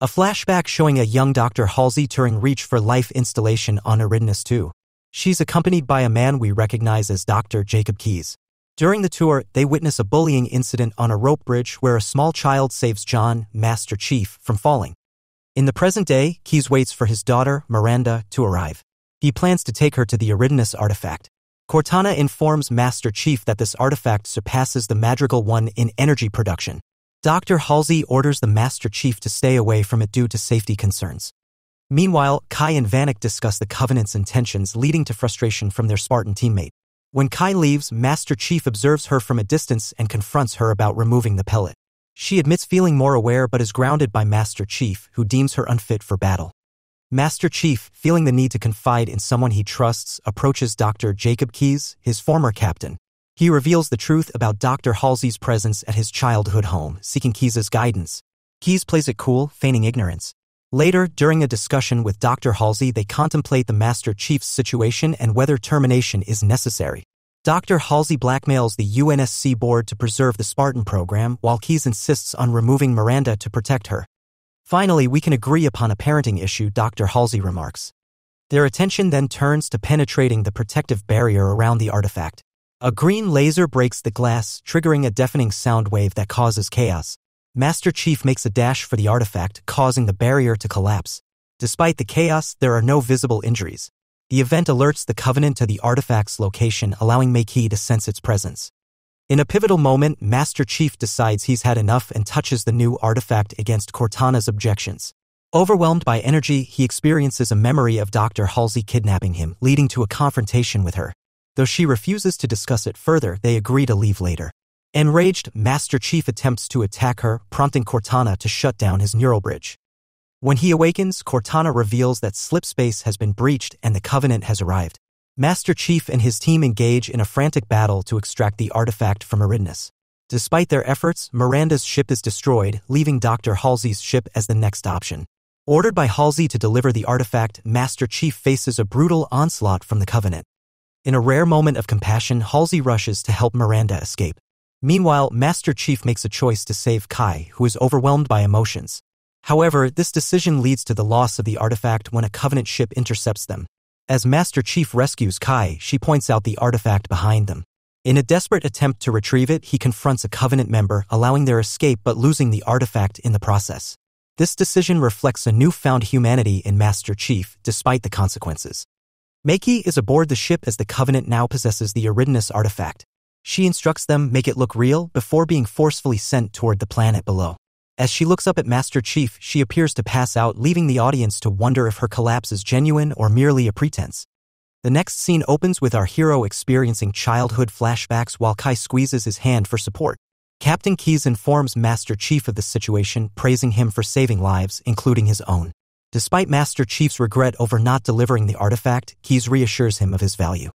A flashback showing a young Dr. Halsey touring Reach for Life installation on Eridanus 2. She's accompanied by a man we recognize as Dr. Jacob Keyes. During the tour, they witness a bullying incident on a rope bridge where a small child saves John, Master Chief, from falling. In the present day, Keyes waits for his daughter, Miranda, to arrive. He plans to take her to the Eridanus artifact. Cortana informs Master Chief that this artifact surpasses the Madrigal one in energy production. Dr. Halsey orders the Master Chief to stay away from it due to safety concerns. Meanwhile, Kai and Vanek discuss the Covenant's intentions, leading to frustration from their Spartan teammate. When Kai leaves, Master Chief observes her from a distance and confronts her about removing the pellet. She admits feeling more aware but is grounded by Master Chief, who deems her unfit for battle. Master Chief, feeling the need to confide in someone he trusts, approaches Dr. Jacob Keyes, his former captain. He reveals the truth about Dr. Halsey's presence at his childhood home, seeking Keyes' guidance. Keyes plays it cool, feigning ignorance. Later, during a discussion with Dr. Halsey, they contemplate the Master Chief's situation and whether termination is necessary. Dr. Halsey blackmails the UNSC board to preserve the Spartan program, while Keyes insists on removing Miranda to protect her. Finally, we can agree upon a parenting issue, Dr. Halsey remarks. Their attention then turns to penetrating the protective barrier around the artifact. A green laser breaks the glass, triggering a deafening sound wave that causes chaos. Master Chief makes a dash for the artifact, causing the barrier to collapse. Despite the chaos, there are no visible injuries. The event alerts the Covenant to the artifact's location, allowing Mei-Ki to sense its presence. In a pivotal moment, Master Chief decides he's had enough and touches the new artifact against Cortana's objections. Overwhelmed by energy, he experiences a memory of Dr. Halsey kidnapping him, leading to a confrontation with her. Though she refuses to discuss it further, they agree to leave later. Enraged, Master Chief attempts to attack her, prompting Cortana to shut down his neural bridge. When he awakens, Cortana reveals that slip space has been breached and the Covenant has arrived. Master Chief and his team engage in a frantic battle to extract the artifact from Eridanus. Despite their efforts, Miranda's ship is destroyed, leaving Dr. Halsey's ship as the next option. Ordered by Halsey to deliver the artifact, Master Chief faces a brutal onslaught from the Covenant. In a rare moment of compassion, Halsey rushes to help Miranda escape. Meanwhile, Master Chief makes a choice to save Kai, who is overwhelmed by emotions. However, this decision leads to the loss of the artifact when a Covenant ship intercepts them. As Master Chief rescues Kai, she points out the artifact behind them. In a desperate attempt to retrieve it, he confronts a Covenant member, allowing their escape but losing the artifact in the process. This decision reflects a newfound humanity in Master Chief, despite the consequences. Mei-Ki is aboard the ship as the Covenant now possesses the Eridanus artifact. She instructs them make it look real before being forcefully sent toward the planet below. As she looks up at Master Chief, she appears to pass out, leaving the audience to wonder if her collapse is genuine or merely a pretense. The next scene opens with our hero experiencing childhood flashbacks while Kai squeezes his hand for support. Captain Keyes informs Master Chief of the situation, praising him for saving lives, including his own. Despite Master Chief's regret over not delivering the artifact, Keyes reassures him of his value.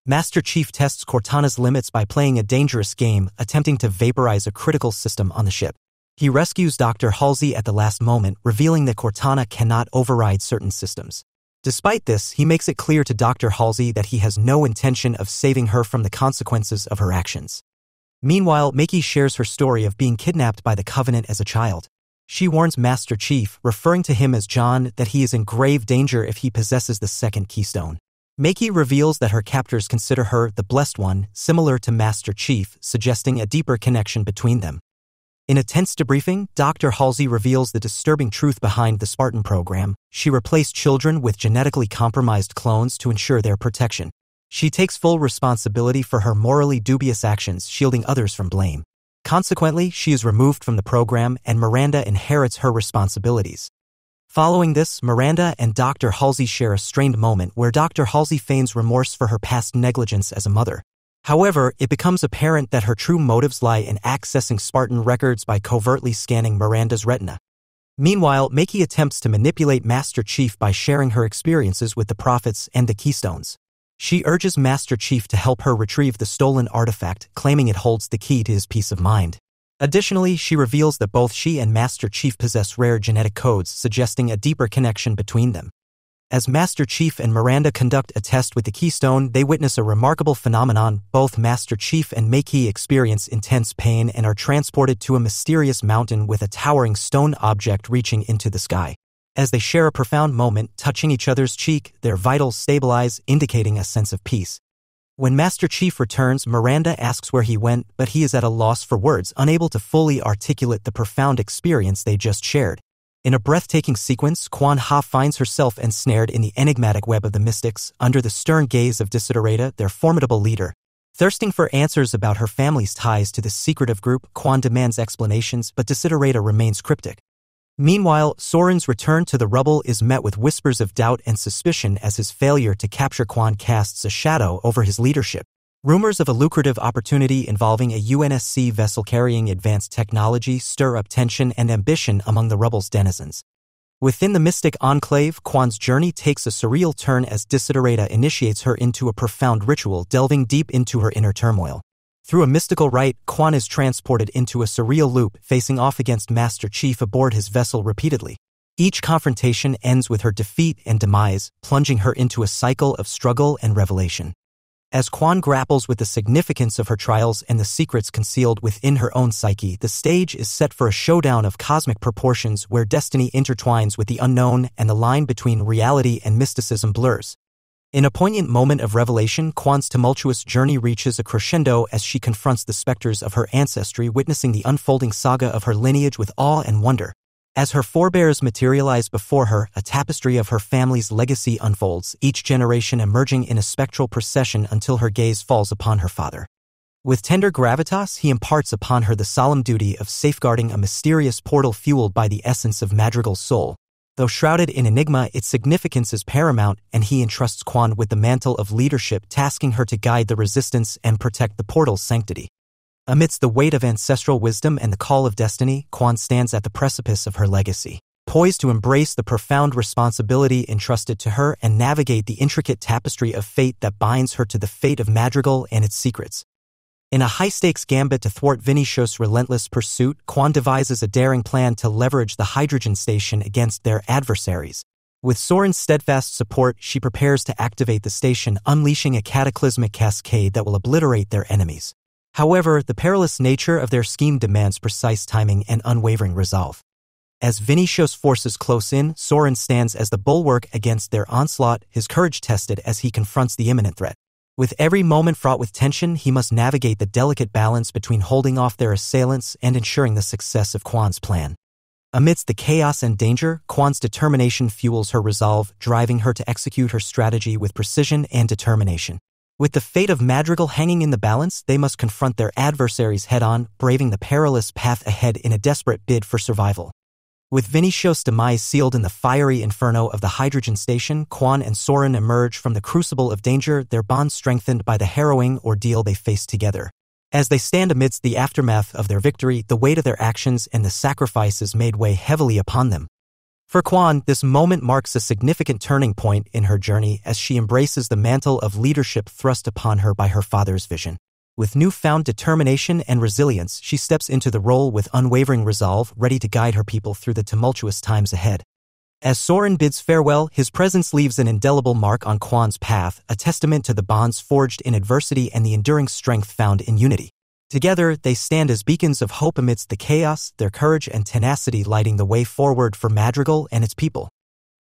Master Chief tests Cortana's limits by playing a dangerous game, attempting to vaporize a critical system on the ship. He rescues Dr. Halsey at the last moment, revealing that Cortana cannot override certain systems. Despite this, he makes it clear to Dr. Halsey that he has no intention of saving her from the consequences of her actions. Meanwhile, Mei-Ki shares her story of being kidnapped by the Covenant as a child. She warns Master Chief, referring to him as John, that he is in grave danger if he possesses the Second Keystone. Mei-Ki reveals that her captors consider her the Blessed One, similar to Master Chief, suggesting a deeper connection between them. In a tense debriefing, Dr. Halsey reveals the disturbing truth behind the Spartan program. She replaced children with genetically compromised clones to ensure their protection. She takes full responsibility for her morally dubious actions, shielding others from blame. Consequently, she is removed from the program and Miranda inherits her responsibilities. Following this, Miranda and Dr. Halsey share a strained moment where Dr. Halsey feigns remorse for her past negligence as a mother. However, it becomes apparent that her true motives lie in accessing Spartan records by covertly scanning Miranda's retina. Meanwhile, Mei-Ki attempts to manipulate Master Chief by sharing her experiences with the Prophets and the Keystones. She urges Master Chief to help her retrieve the stolen artifact, claiming it holds the key to his peace of mind. Additionally, she reveals that both she and Master Chief possess rare genetic codes, suggesting a deeper connection between them. As Master Chief and Miranda conduct a test with the Keystone, they witness a remarkable phenomenon. Both Master Chief and Mei-Qi experience intense pain and are transported to a mysterious mountain with a towering stone object reaching into the sky. As they share a profound moment, touching each other's cheek, their vitals stabilize, indicating a sense of peace. When Master Chief returns, Miranda asks where he went, but he is at a loss for words, unable to fully articulate the profound experience they just shared. In a breathtaking sequence, Quan Ha finds herself ensnared in the enigmatic web of the mystics, under the stern gaze of Desiderata, their formidable leader. Thirsting for answers about her family's ties to this secretive group, Quan demands explanations, but Desiderata remains cryptic. Meanwhile, Soren's return to the rubble is met with whispers of doubt and suspicion as his failure to capture Quan casts a shadow over his leadership. Rumors of a lucrative opportunity involving a UNSC vessel carrying advanced technology stir up tension and ambition among the rubble's denizens. Within the mystic enclave, Quan's journey takes a surreal turn as Desiderata initiates her into a profound ritual, delving deep into her inner turmoil. Through a mystical rite, Quan is transported into a surreal loop, facing off against Master Chief aboard his vessel repeatedly. Each confrontation ends with her defeat and demise, plunging her into a cycle of struggle and revelation. As Quan grapples with the significance of her trials and the secrets concealed within her own psyche, the stage is set for a showdown of cosmic proportions where destiny intertwines with the unknown and the line between reality and mysticism blurs. In a poignant moment of revelation, Quan's tumultuous journey reaches a crescendo as she confronts the specters of her ancestry, witnessing the unfolding saga of her lineage with awe and wonder. As her forebears materialize before her, a tapestry of her family's legacy unfolds, each generation emerging in a spectral procession until her gaze falls upon her father. With tender gravitas, he imparts upon her the solemn duty of safeguarding a mysterious portal fueled by the essence of Madrigal's soul. Though shrouded in enigma, its significance is paramount, and he entrusts Quan with the mantle of leadership, tasking her to guide the resistance and protect the portal's sanctity. Amidst the weight of ancestral wisdom and the call of destiny, Quan stands at the precipice of her legacy, poised to embrace the profound responsibility entrusted to her and navigate the intricate tapestry of fate that binds her to the fate of Madrigal and its secrets. In a high-stakes gambit to thwart Vinicius' relentless pursuit, Quan devises a daring plan to leverage the hydrogen station against their adversaries. With Soren's steadfast support, she prepares to activate the station, unleashing a cataclysmic cascade that will obliterate their enemies. However, the perilous nature of their scheme demands precise timing and unwavering resolve. As Vinicius' forces close in, Soren stands as the bulwark against their onslaught, his courage tested as he confronts the imminent threat. With every moment fraught with tension, he must navigate the delicate balance between holding off their assailants and ensuring the success of Quan's plan. Amidst the chaos and danger, Quan's determination fuels her resolve, driving her to execute her strategy with precision and determination. With the fate of Madrigal hanging in the balance, they must confront their adversaries head-on, braving the perilous path ahead in a desperate bid for survival. With Vinicius' demise sealed in the fiery inferno of the hydrogen station, Quan and Soren emerge from the Crucible of Danger, their bond strengthened by the harrowing ordeal they faced together. As they stand amidst the aftermath of their victory, the weight of their actions and the sacrifices made weigh heavily upon them. For Quan, this moment marks a significant turning point in her journey as she embraces the mantle of leadership thrust upon her by her father's vision. With newfound determination and resilience, she steps into the role with unwavering resolve, ready to guide her people through the tumultuous times ahead. As Soren bids farewell, his presence leaves an indelible mark on Quan's path, a testament to the bonds forged in adversity and the enduring strength found in unity. Together, they stand as beacons of hope amidst the chaos, their courage and tenacity lighting the way forward for Madrigal and its people.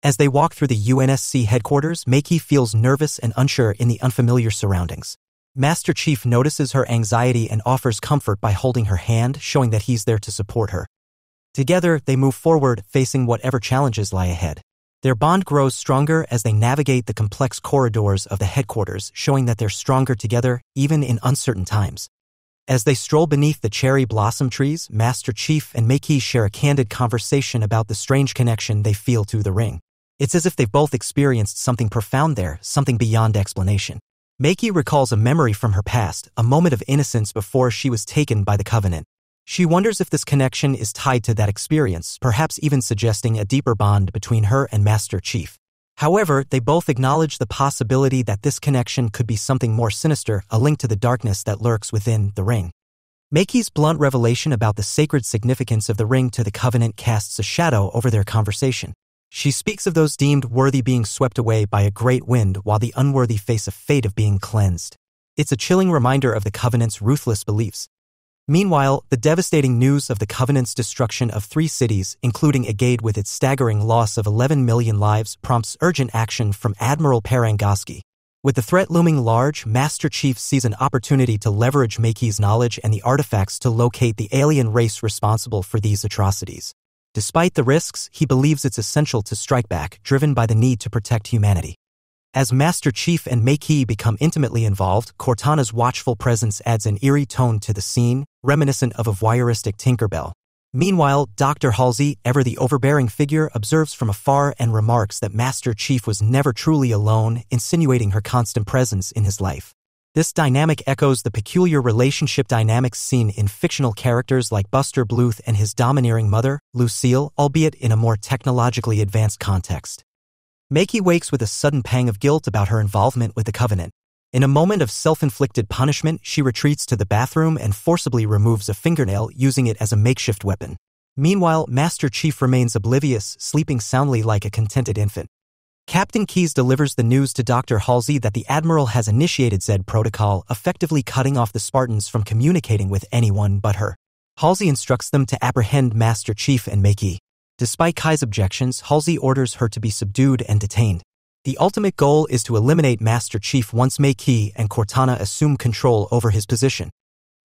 As they walk through the UNSC headquarters, Mei-Qi feels nervous and unsure in the unfamiliar surroundings. Master Chief notices her anxiety and offers comfort by holding her hand, showing that he's there to support her. Together, they move forward, facing whatever challenges lie ahead. Their bond grows stronger as they navigate the complex corridors of the headquarters, showing that they're stronger together, even in uncertain times. As they stroll beneath the cherry blossom trees, Master Chief and Mei-Qi share a candid conversation about the strange connection they feel to the ring. It's as if they've both experienced something profound there, something beyond explanation. Mei-Qi recalls a memory from her past, a moment of innocence before she was taken by the Covenant. She wonders if this connection is tied to that experience, perhaps even suggesting a deeper bond between her and Master Chief. However, they both acknowledge the possibility that this connection could be something more sinister, a link to the darkness that lurks within the ring. Mei-Qi's blunt revelation about the sacred significance of the ring to the Covenant casts a shadow over their conversation. She speaks of those deemed worthy being swept away by a great wind while the unworthy face a fate of being cleansed. It's a chilling reminder of the Covenant's ruthless beliefs. Meanwhile, the devastating news of the Covenant's destruction of 3 cities, including Agade with its staggering loss of 11 million lives, prompts urgent action from Admiral Parangoski. With the threat looming large, Master Chief sees an opportunity to leverage Maki's knowledge and the artifacts to locate the alien race responsible for these atrocities. Despite the risks, he believes it's essential to strike back, driven by the need to protect humanity. As Master Chief and Maki become intimately involved, Cortana's watchful presence adds an eerie tone to the scene, reminiscent of a voyeuristic Tinkerbell. Meanwhile, Dr. Halsey, ever the overbearing figure, observes from afar and remarks that Master Chief was never truly alone, insinuating her constant presence in his life. This dynamic echoes the peculiar relationship dynamics seen in fictional characters like Buster Bluth and his domineering mother, Lucille, albeit in a more technologically advanced context. Maki wakes with a sudden pang of guilt about her involvement with the Covenant. In a moment of self-inflicted punishment, she retreats to the bathroom and forcibly removes a fingernail, using it as a makeshift weapon. Meanwhile, Master Chief remains oblivious, sleeping soundly like a contented infant. Captain Keyes delivers the news to Dr. Halsey that the Admiral has initiated Z protocol, effectively cutting off the Spartans from communicating with anyone but her. Halsey instructs them to apprehend Master Chief and Maki. Despite Kai's objections, Halsey orders her to be subdued and detained. The ultimate goal is to eliminate Master Chief once Maki and Cortana assume control over his position.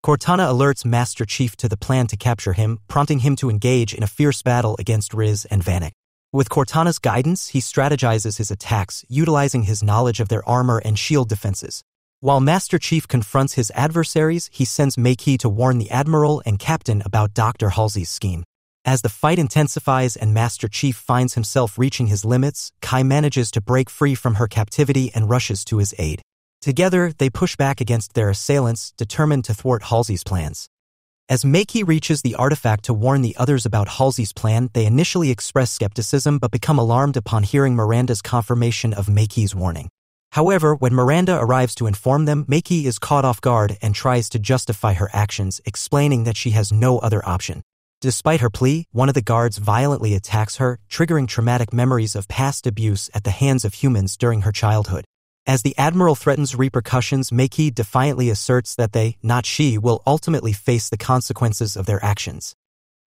Cortana alerts Master Chief to the plan to capture him, prompting him to engage in a fierce battle against Riz and Vanek. With Cortana's guidance, he strategizes his attacks, utilizing his knowledge of their armor and shield defenses. While Master Chief confronts his adversaries, he sends Maki to warn the Admiral and Captain about Dr. Halsey's scheme. As the fight intensifies and Master Chief finds himself reaching his limits, Kai manages to break free from her captivity and rushes to his aid. Together, they push back against their assailants, determined to thwart Halsey's plans. As Maki reaches the artifact to warn the others about Halsey's plan, they initially express skepticism but become alarmed upon hearing Miranda's confirmation of Maki's warning. However, when Miranda arrives to inform them, Maki is caught off guard and tries to justify her actions, explaining that she has no other option. Despite her plea, one of the guards violently attacks her, triggering traumatic memories of past abuse at the hands of humans during her childhood. As the Admiral threatens repercussions, Maki defiantly asserts that they, not she, will ultimately face the consequences of their actions.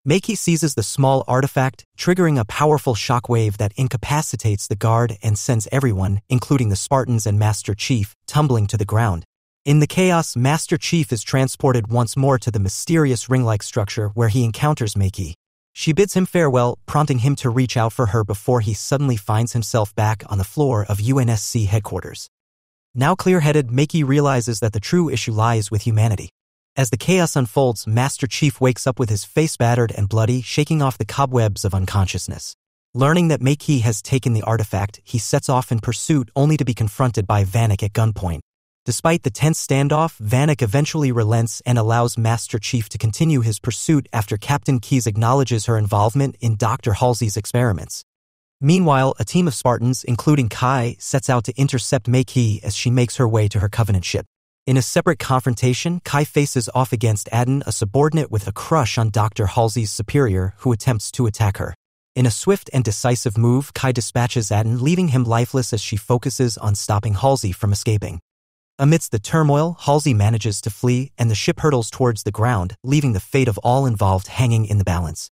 Maki seizes the small artifact, triggering a powerful shockwave that incapacitates the guard and sends everyone, including the Spartans and Master Chief, tumbling to the ground. In the chaos, Master Chief is transported once more to the mysterious ring-like structure where he encounters Maki. She bids him farewell, prompting him to reach out for her before he suddenly finds himself back on the floor of UNSC headquarters. Now clear-headed, Maki realizes that the true issue lies with humanity. As the chaos unfolds, Master Chief wakes up with his face battered and bloody, shaking off the cobwebs of unconsciousness. Learning that Maki has taken the artifact, he sets off in pursuit only to be confronted by Vanek at gunpoint. Despite the tense standoff, Vanek eventually relents and allows Master Chief to continue his pursuit after Captain Keyes acknowledges her involvement in Dr. Halsey's experiments. Meanwhile, a team of Spartans, including Kai, sets out to intercept Maki as she makes her way to her Covenant ship. In a separate confrontation, Kai faces off against Aden, a subordinate with a crush on Dr. Halsey's superior who attempts to attack her. In a swift and decisive move, Kai dispatches Aden, leaving him lifeless as she focuses on stopping Halsey from escaping. Amidst the turmoil, Halsey manages to flee, and the ship hurtles towards the ground, leaving the fate of all involved hanging in the balance.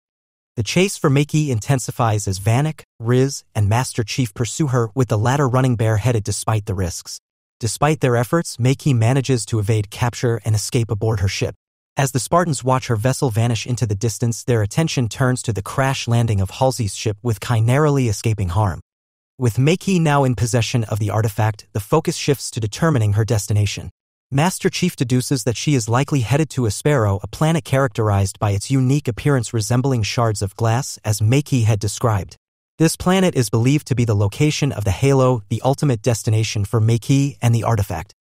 The chase for Maki intensifies as Vanek, Riz, and Master Chief pursue her, with the latter running bareheaded despite the risks. Despite their efforts, Maki manages to evade capture and escape aboard her ship. As the Spartans watch her vessel vanish into the distance, their attention turns to the crash landing of Halsey's ship, with Kai narrowly escaping harm. With Maki now in possession of the artifact, the focus shifts to determining her destination. Master Chief deduces that she is likely headed to Aspero, a planet characterized by its unique appearance resembling shards of glass, as Maki had described. This planet is believed to be the location of the Halo, the ultimate destination for Maki and the artifact.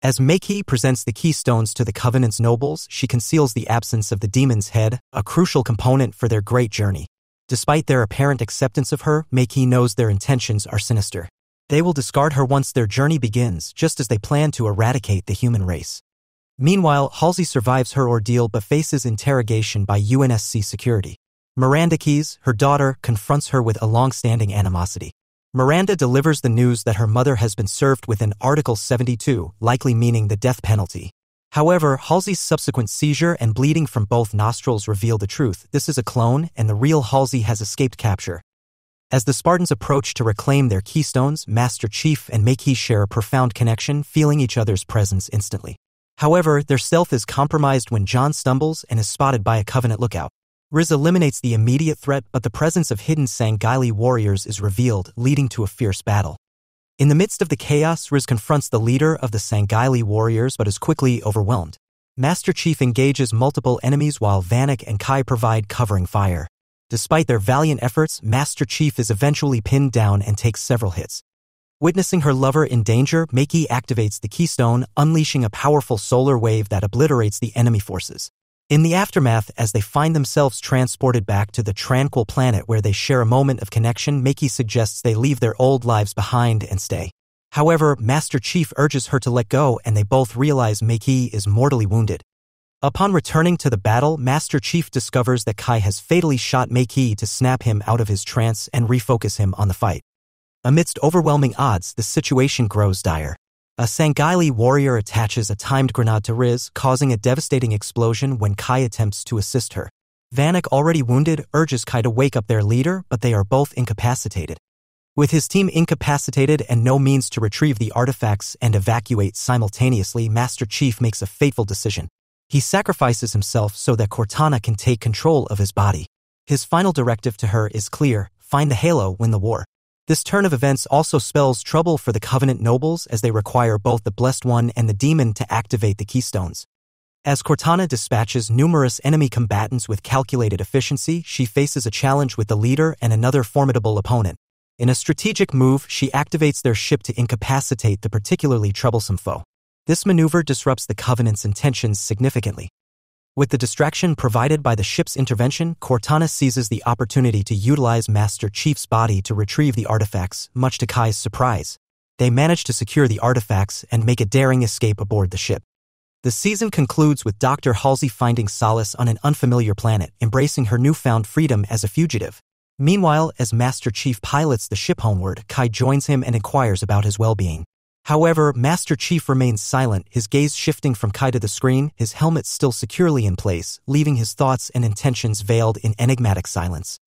As Maki presents the keystones to the Covenant's nobles, she conceals the absence of the Demon's Head, a crucial component for their great journey. Despite their apparent acceptance of her, Maki knows their intentions are sinister. They will discard her once their journey begins, just as they plan to eradicate the human race. Meanwhile, Halsey survives her ordeal but faces interrogation by UNSC security. Miranda Keyes, her daughter, confronts her with a long-standing animosity. Miranda delivers the news that her mother has been served with an Article 72, likely meaning the death penalty. However, Halsey's subsequent seizure and bleeding from both nostrils reveal the truth. This is a clone, and the real Halsey has escaped capture. As the Spartans approach to reclaim their keystones, Master Chief and Makee share a profound connection, feeling each other's presence instantly. However, their stealth is compromised when John stumbles and is spotted by a Covenant lookout. Riz eliminates the immediate threat, but the presence of hidden Sangheili warriors is revealed, leading to a fierce battle. In the midst of the chaos, Riz confronts the leader of the Sangheili warriors but is quickly overwhelmed. Master Chief engages multiple enemies while Vanek and Kai provide covering fire. Despite their valiant efforts, Master Chief is eventually pinned down and takes several hits. Witnessing her lover in danger, Makee activates the Keystone, unleashing a powerful solar wave that obliterates the enemy forces. In the aftermath, as they find themselves transported back to the tranquil planet where they share a moment of connection, Makee suggests they leave their old lives behind and stay. However, Master Chief urges her to let go, and they both realize Makee is mortally wounded. Upon returning to the battle, Master Chief discovers that Kai has fatally shot Makee to snap him out of his trance and refocus him on the fight. Amidst overwhelming odds, the situation grows dire. A Sangheili warrior attaches a timed grenade to Riz, causing a devastating explosion when Kai attempts to assist her. Vanek, already wounded, urges Kai to wake up their leader, but they are both incapacitated. With his team incapacitated and no means to retrieve the artifacts and evacuate simultaneously, Master Chief makes a fateful decision. He sacrifices himself so that Cortana can take control of his body. His final directive to her is clear: find the Halo, win the war. This turn of events also spells trouble for the Covenant nobles, as they require both the Blessed One and the Demon to activate the Keystones. As Cortana dispatches numerous enemy combatants with calculated efficiency, she faces a challenge with the leader and another formidable opponent. In a strategic move, she activates their ship to incapacitate the particularly troublesome foe. This maneuver disrupts the Covenant's intentions significantly. With the distraction provided by the ship's intervention, Cortana seizes the opportunity to utilize Master Chief's body to retrieve the artifacts, much to Kai's surprise. They manage to secure the artifacts and make a daring escape aboard the ship. The season concludes with Dr. Halsey finding solace on an unfamiliar planet, embracing her newfound freedom as a fugitive. Meanwhile, as Master Chief pilots the ship homeward, Kai joins him and inquires about his well-being. However, Master Chief remains silent, his gaze shifting from Kai to the screen, his helmet still securely in place, leaving his thoughts and intentions veiled in enigmatic silence.